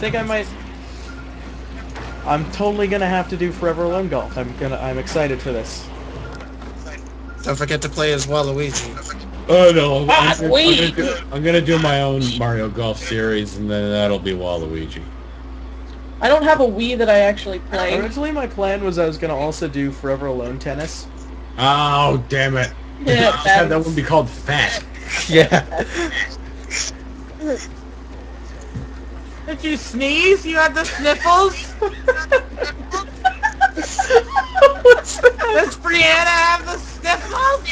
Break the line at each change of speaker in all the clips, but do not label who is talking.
think I might. I'm totally gonna have to do Forever Alone Golf. I'm excited for this.
Don't forget to play as Waluigi.
Oh no, I'm gonna do my own Mario Golf series, and then that'll be Waluigi.
I don't have a Wii that I actually play.
Originally, my plan was I was gonna also do Forever Alone Tennis.
Oh damn it!
Yeah,
Just have that one be called Fat.
Yeah.
Did you sneeze? You had the sniffles?
What's that?
Does Brianna have the sniffles?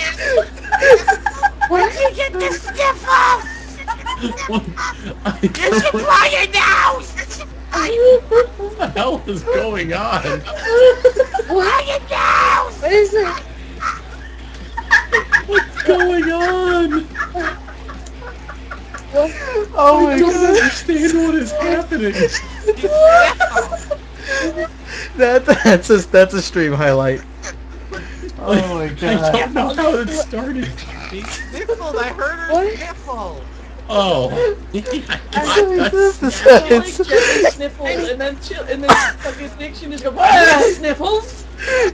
Where'd you get the sniffles? You should blow your nose!
What the hell is going on?
Blow your nose!
What is it?
What's going on?
Oh my
I don't
god.
understand what is happening.
That's a stream highlight. Oh my
I
god.
don't know how it started.
She sniffled, I heard her sniffle.
Oh.
I like Jeffrey sniffles, and then fucking Diction just go, sniffles.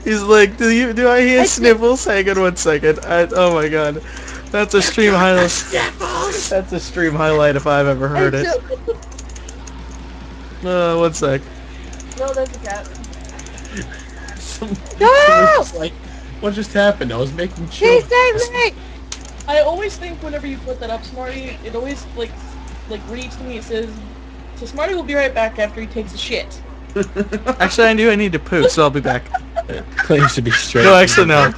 He's like, do I hear sniffles? Hang on 1 second. Oh my god. That's a stream highlight. That's a stream highlight if I've ever heard it. 1 sec.
No, that's a cat.
Someone's like, what just happened? I was making sure.
I always think whenever you put that up, Smarty, it always like reads to me. It says, "So Smarty will be right back after he takes a shit."
Actually, I need to poop, so I'll be back.
Claims to be straight.
No, actually, no.